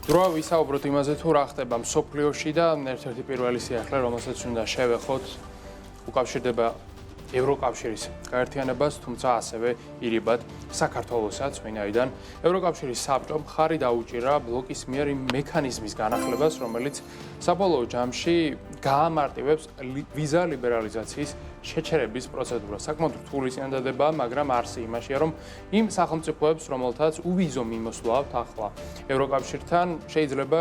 დრო ვისაუბროთ იმაზე თუ რა ხდება მსოფლიოში და ერთ-ერთი პირველი სიახლე, რომელსაც უნდა შევეხოთ, უკავშირდება ევროკავშირის გაერთიანებას, თუმცა ასევე ირიბად საქართველოსაც, ვინაიდან ევროკავშირის საბჭომ ხარი დაუჭირა ბლოკის მიერ იმ მექანიზმის განახლებას, რომელიც საბოლოო ჯამში გაამარტივებს ვიზა ლიბერალიზაციის შეჩერების პროცედურას. საკმაოდ რთული წინადადებაა, მაგრამ არსი იმაშია, რომ იმ სახელმწიფოებს, რომელთაც უვიზო მიმოსვლა აქვს ახლა ევროკავშირთან, შეიძლება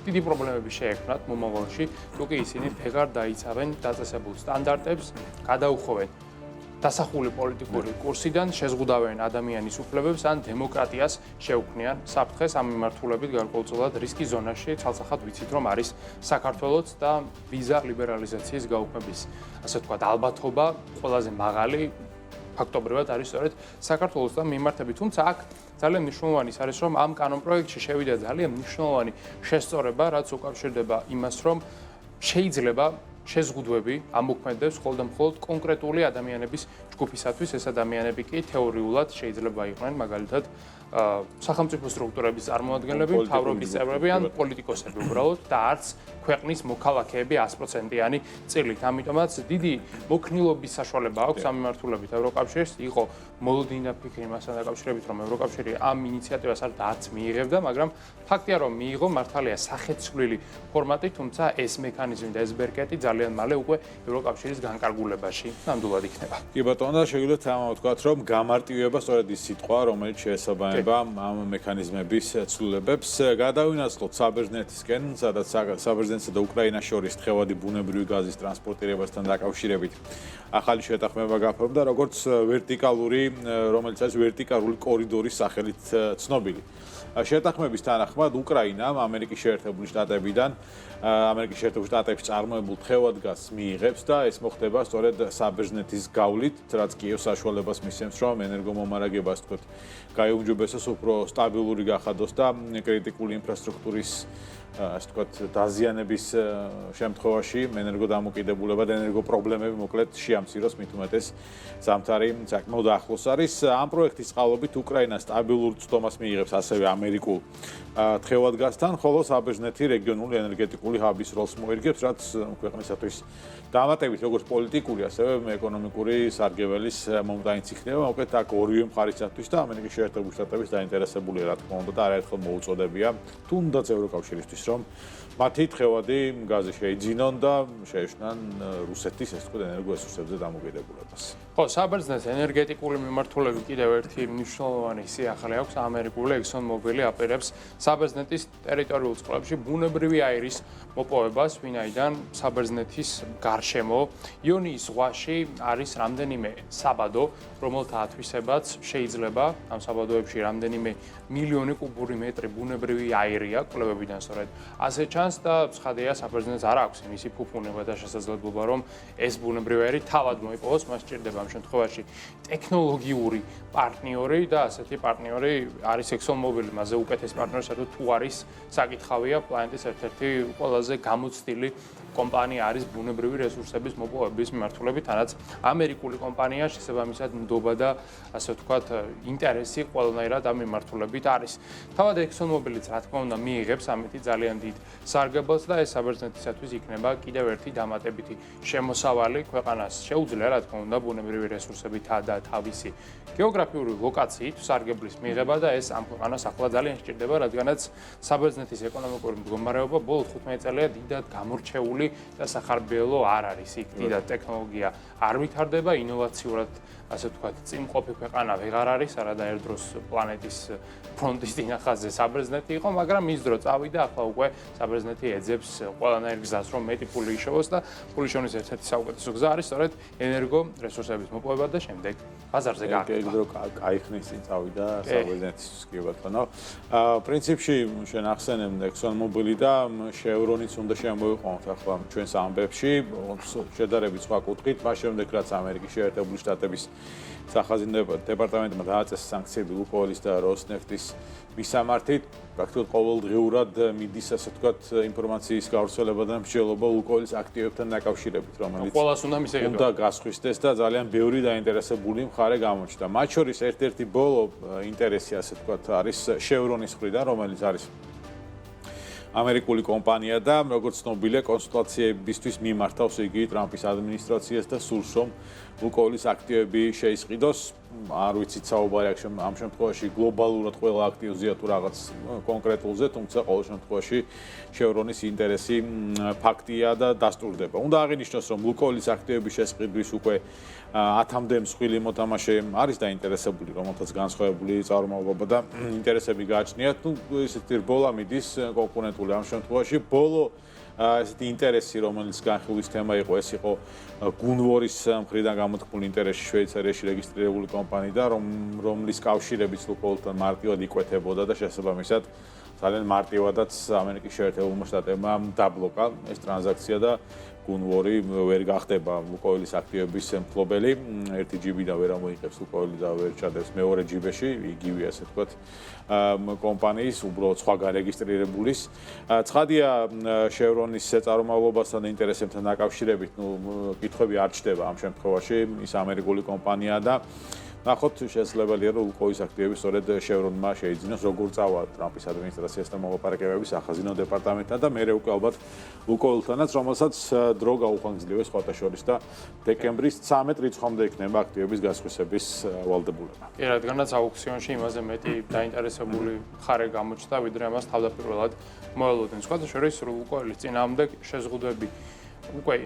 დიდი პრობლემები შეექმნათ მომავალში, თუ კი ისინი ვეღარ დაიცავენ დაწესებულ სტანდარტებს, გადაუხოვენ დასახული პოლიტიკური კურსიდან, შეზღუდავენ ადამიანის უფლებებს ან დემოკრატიას შეუქმნიან საფრთხეს. ამ მიმართულებით გარკვეულწილად რისკის ზონაში ცალსახად ვიცით, რომ არის საქართველოც და ვიზა ლიბერალიზაციის გაუქმების, ასე ვთქვათ, ალბათობა ყველაზე მაღალი ფაქტობრივად არის სწორედ საქართველოს და მიმართებით. თუმცა აქ ძალიან მნიშვნელოვანი არის, რომ ამ კანონპროექტში შევიდა ძალიან მნიშვნელოვანი შესწორება, რაც უკავშირდება იმას, რომ შეიძლება შეზღუდვები ამოქმედებს მხოლოდ და მხოლოდ კონკრეტული ადამიანების ჯგუფისათვის. ეს ადამიანები კი თეორიულად შეიძლება იყვნენ მაგალითად სახელმწიფო სტრუქტურების წარმოადგენლები, მთავრობის წევრები ან პოლიტიკოსები უბრალოდ და არც ქვეყნის მოქალაქეები 100%-იანი წილით. ამიტომაც დიდი მოქნილობის საშუალება აქვს ამ მიმართულებით ევროკავშირს. იყო მოლოდინა ფიქრი მასთან დაკავშირებით, რომ ევროკავშირი ამ ინიციატივას არც მიიღებდა, მაგრამ ფაქტია, რომ მიიღო, მართალია სახეცვლილი ფორმატი, თუმცა ეს მექანიზმი და ეს ბერკეტი ძალიან მალე უკვე ევროკავშირის განკარგულებაში ნამდვილად იქნება. კი ბატონო, და შეგვიძლია თამამად ვთქვათ, რომ გამარტივება სწორედ ის სიტყვა, რომელიც შეესაბამება ამ მექანიზმების ცვლილებებს. გადავინაცვლოთ საბერძნეთისკენ, სადაც საბერძნეთსა და უკრაინას შორის თხევადი ბუნებრივი გაზის ტრანსპორტირებასთან დაკავშირებით ახალი შეთანხმება გაფორმდა, როგორც ვერტიკალური, რომელიც არის ვერტიკალური კორიდორის სახელით ცნობილი. შეთანხმების თანახმად უკრაინამ ამერიკის შეერთებული შტატებიდან ამერიკის შეერთებული შტატების წარმოებულ თხევადგაზს მიიღებს და ეს მოხდება სწორედ საბერძნეთის გავლით, რაც კიევს საშუალებას მისცემს, რომ ენერგომომარაგებას თქვათ გაიუმჯობესოს, უფრო სტაბილური გახადოს და კრიტიკული ინფრასტრუქტურის ასე ვთქვათ დაზიანების შემთხვევაში ენერგოდამოკიდებულება და ენერგოპრობლემები მოკლედ შეამციროს, მით უმეტეს ზამთარი საკმაოდ ახლოს არის. ამ პროექტის წყალობით უკრაინა სტაბილურ წვდომას მიიღებს ასევე ამერიკულ თხევადგაზთან, ხოლო საბერძნეთი რეგიონული ენერგეტიკული ჰაბის როლს მოერგებს, რაც ქვეყნისათვის დამატებით როგორც პოლიტიკური, ასევე ეკონომიკური სარგებელის მომტანიც იქნება. მოკლედ აქ ორივე მხარისათვის და ამერიკის შეერთებული შტატების დაინტერესებული რა თქმა უნდა და არაერთხელ მოუწოდებია თუნდაც ევროკავშირისთვის, რომ მათი თხევადი გაზი შეიძინონ და შეეშვნან რუსეთის ეს თქვა ენერგორესურსებზე დამოკიდებულებას. ხო, საბერძნეთს ენერგეტიკული მიმართულებით კიდევ ერთი მნიშვნელოვანი სიახლე აქვს. ამერიკული ExxonMobil აპირებს საბერძნეთის ტერიტორიულ წყლებში ბუნებრივი აირის მოპოვებას, ვინაიდან საბერძნეთის გარშემო იონიის ზღვაში არის რამდენიმე საბადო, რომელთა ათვისებაც შეიძლება ამ საბადოებში რამდენიმე მილიონი კუბური მეტრი ბუნებრივი აირია, კვლევებიდან სწორედ ასე ჩანს და ცხადია საბერძნეთს არ აქვს იმისი ფუფუნება და შესაძლებლობა, რომ ეს ბუნებრივი აირი თავად მოიპოვოს, მას სჭირდება ამ შემთხვევაში ტექნოლოგიური პარტნიორი და ასეთი პარტნიორი არის ExxonMobil, მასზე უკეთეს პარტნიორი, სადაც თუ არის საკითხავია პლანეტის ერთ-ერთი ყველაზე გამოცდილი კომპანია არის ბუნებრივი რესურსების მოპოვების მიმართულებით, თანაც ამერიკული კომპანია შესაბამისად ნდობა და ასე ვთქვათ ინტერესი ყველანაირად ამ მიმართულებით არის. თავად ExxonMobil-იც რა თქმა უნდა მიიღებს ამეთი ძალიან დიდ სარგებელს და ეს საბერძნეთისათვის იქნება კიდევ ერთი დამატებითი შემოსავალი ქვეყანას. შეუძლია რა თქმა უნდა ბუნებრივი რესურსებით და თავისი გეოგრაფიული ლოკაციით სარგებლის მიღება და ეს ამ ქვეყანას ახლა ძალიან სჭირდება, რადგანაც საბერძნეთის ეკონომიკური მდგომარეობა ბოლო 15 წელია დიდად გამორჩეული და სახარბიელო არ არის. იქ დიდად ტექნოლოგია არ ვითარდება, ინოვაციურად ასე ვთქვათ, წინყოფი ქვეყანა ვეღარ არის, არადაერ დროს პლანეტის ფრონტის წინახაზზე საბერძნეთი იყო, მაგრამ ის დრო წავიდა, ახლა უკვე საბერძნეთი ეძებს ყველანაირ გზას, რომ მეტი ფული იშოვოს და ფული შოვნის ერთ-ერთი საუკეთესო გზა არის სწორედ ენერგო რესურსების მოპოვება და შემდეგ ბაზარზე გააკეთა. ეგ დრო კაიხნის წინ წავიდა საბერძნეთის კი ბატონო. პრინციპში შენ ახსენებ ExxonMobil და Chevron-იც უნდა შემოვიყვანოთ ახლა ჩვენს ამბებში, შედარებით სხვა კუთხით, მას შემდეგ რაც ამერიკის შეერთებული შტატების სახაზინო დეპარტამენტმა დააწესა სანქციები ლუკოილის და როსნეფტის მისამართით, პრაქტიკულად ყოველდღიურად მიდის ასე ვთქვათ ინფორმაციის გავრცელება და მსჯელობა ლუკოილის აქტივებთან დაკავშირებით, რომელიც ყველას უნდა მისეღებინოს. უნდა გასხვისდეს და ძალიან ბევრი დაინტერესებული მხარე გამოჩნდა. მათ შორის ერთ-ერთი ბოლო ინტერესი ასე ვთქვათ არის Chevron-ის მხრიდან, რომელიც არის ამერიკული კომპანია და როგორც ცნობილია, კონსულტაციებისთვის მიმართავს იგი ტრამპის ადმინისტრაციას და სურს რომ ლუკოილის აქტივები შეისყიდოს. არ ვიცით საუბარი აქ ამ შემთხვევაში გლობალურად ყველა აქტივზეა თუ რაღაც კონკრეტულზე, თუმცა ყოველ შემთხვევაში შევრონის ინტერესი ფაქტია და დასტურდება. უნდა აღინიშნოს, რომ ლუკოილის აქტივების შესყიდვის უკვე 10-მდე მსხვილი მოთამაშე არის დაინტერესებული, რომელთაც განსხვავებული წარმომავლობა და ინტერესები გააჩნიათ. ესეთი რბოლა მიდის კონკურენტული ამ შემთხვევაში. ბოლო ესეთი ინტერესი, რომელიც განხილვის თემა იყო, ეს იყო გუნვორის მხრიდან გამოთქმული ინტერესი შვეიცარიაში რეგისტრირებული კომპანიიდან, რომლის კავშირებიც ლუკოილთან მარტივად იკვეთებოდა და შესაბამისად ძალიან მარტივადაც ამერიკის შეერთებულმა შტატებმა დაბლოკა ეს ტრანზაქცია და გუნვორი ვერ გახდება ლუკოილის აქტივების მფლობელი. ერთი ჯიბიდან ვერ ამოიღებს ლუკოილი და ვერ ჩადებს მეორე ჯიბეში, იგივე ასე ვთქვათ, კომპანიის, უბრალოდ სხვა გარეგისტრირებულის. ცხადია, შევრონის წარმომავლობასთან და ინტერესებთან დაკავშირებით, კითხვები არ ჩდება ამ შემთხვევაში, ის ამერიკული კომპანიაა და ნახოთ, შესაძლებელია, რომ ლუკოილის აქტივები სწორედ შევრონმა შეიძინოს, როგორ წავა ტრამპის ადმინისტრაციასთან მოლაპარაკებები სახაზინო დეპარტამენტთან და მერე უკვე ალბათ ლუკოილთანაც, რომელსაც დრო გაუხანგრძლივეს სხვათა შორის და დეკემბრის 13 რიცხვამდე იქნება აქტივების გასხვისების ვალდებულება. კი, რადგანაც აუქციონში იმაზე მეტი დაინტერესებული მხარე გამოჩნდა, ვიდრე ამას თავდაპირველად მოელოდნენ. სხვათა შორის ლუკოილის წინააღმდეგ შეზღუდვები უკვე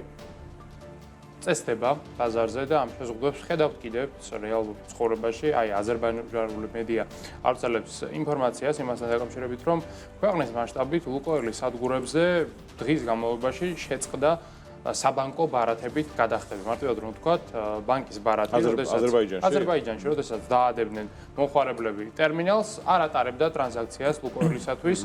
წესდება ბაზარზე და ამ შეზღუდვებს ხედავთ კიდევ რეალურ ცხოვრებაში. აი, აზერბაიჯანული მედია ავრცელებს ინფორმაციას იმასთან დაკავშირებით, რომ ქვეყნის მასშტაბით ლუკოილის სადგურებზე დღის განმავლობაში შეწყდა საბანკო ბარათებით გადახდები. მარტივად რომ ვთქვათ, ბანკის ბარათი, აზერბაიჯანში, როდესაც დაადებდნენ მომხმარებლები ტერმინალს, არ ატარებდა ტრანზაქციას ლუკოილისათვის.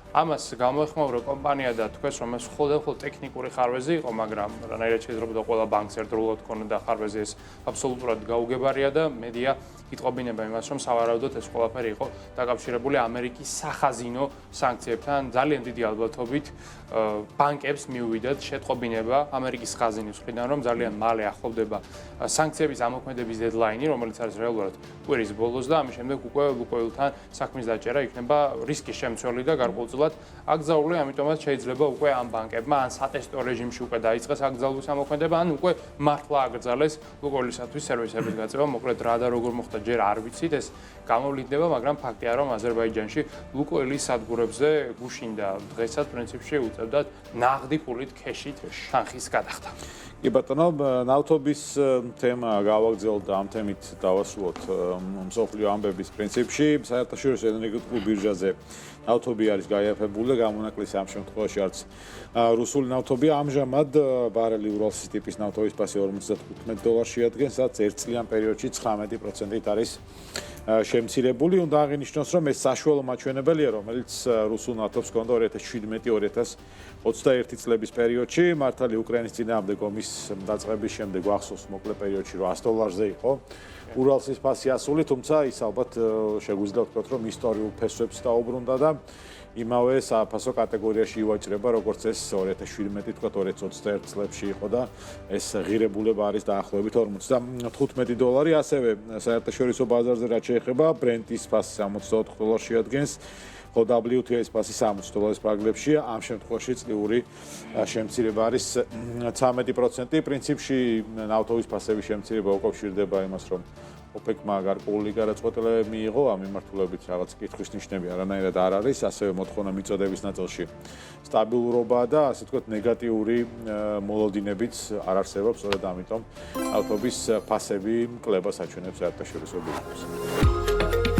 ამას გამოეხმაურა კომპანია და თქვეს, რომ ეს მხოლოდ ტექნიკური ხარვეზი იყო, მაგრამ რანაირად შეიძლება ყველა ბანკს ერთდროულად ქონოდა ხარვეზი, ეს აბსოლუტურად გაუგებარია და მედია იტყობინება იმას, რომ სავარაუდოდ ეს ყველაფერი იყო დაკავშირებული ამერიკის სახაზინო სანქციებთან. ძალიან დიდი ალბათობით ბანკებს მიუვიდათ შეტყობინება ამერიკის ხაზინის მხრიდან, რომ ძალიან მალე ახლოვდება სანქციების ამოქმედების დედლაინი, რომელიც არის რეალურად კვირის ბოლოს და ამის შემდეგ უკვე ლუკოილთან საქმის დაჭერა იქნება რისკის შემცველი და გარკვეულწილად აკრძალული, ამიტომაც შეიძლება უკვე ამ ბანკებმა ან სატესტო რეჟიმში უკვე დაიწყეს აკრძალვის ამოქმედება, ან უკვე მართლა აკრძალეს ლუკოილისათვის სერვისების გაწევა. მოკლედ რა და როგორ მოხდა ჯერ არ ვიცით, ეს გამოვლინდება, მაგრამ ფაქტია, რომ აზერბაიჯანში ლუკოილის სადგურებზე გუშინ და დღესაც პრინციპში უწევდათ ნაღდი ფულით ქეშით თანხის გადახდა. კი ბატონო, ნავთობის თემა გავაგრძელოთ და ამ თემით დავასრულოთ მსოფლიო ამბების პრინციპში. საერთაშორისო ენერგეტიკულ ბირჟაზე ნავთობი არის გაიაფებული და გამონაკლისი ამ შემთხვევაში არც რუსული ნავთობია. ამჟამად ბარელი ურალსის ტიპის ნავთობის ფასი $55 შეადგენს, რაც 1 წლიან პერიოდში 19%-ით არის შემცირებული. უნდა აღინიშნოს, რომ ეს საშუალო მაჩვენებელია, რომელიც რუსულ ნავთობს ჰქონდა 2017-2021 წლების პერიოდში. მართალი უკრაინის წინააღმდეგ ომის დაწყების შემდეგ ახსოვს მოკლე პერიოდში $100-ზე იყო ურალსის ფასი ასული, თუმცა ის ალბათ შეგვიძლია ვთქვათ, რომ ისტორიულ ფესვებს დაუბრუნდა და იმავე საფასო კატეგორიაში ივაჭრება, როგორც ეს 2017 თქვათ 2021 წლებში იყო და ეს ღირებულება არის დაახლოებით $45. ასევე საერთაშორისო ბაზარზე რაც შეეხება, ბრენტის ფასი $64 შეადგენს, ხო WTI-ის ფასი $60 პრაგლებში, ამ შემთხვევაში წლიური შემცირება არის 13%. პრინციპში ნავთობის ფასების შემცირება უკავშირდება იმას, რომ OPEC-მა გარკვეული გადაწყვეტილებები მიიღო, ამ მიმართულებით რაღაც კითხვის ნიშნები არანაირად არ არის, ასევე მოთხოვნა მიწოდების ნაწილში სტაბილურობა და ასე ვთქვათ ნეგატიური მოლოდინებიც არ არსებობს, სწორედ ამიტომ ნავთობის ფასები კლებას აჩვენებს საერთაშორისო ბირჟებზე.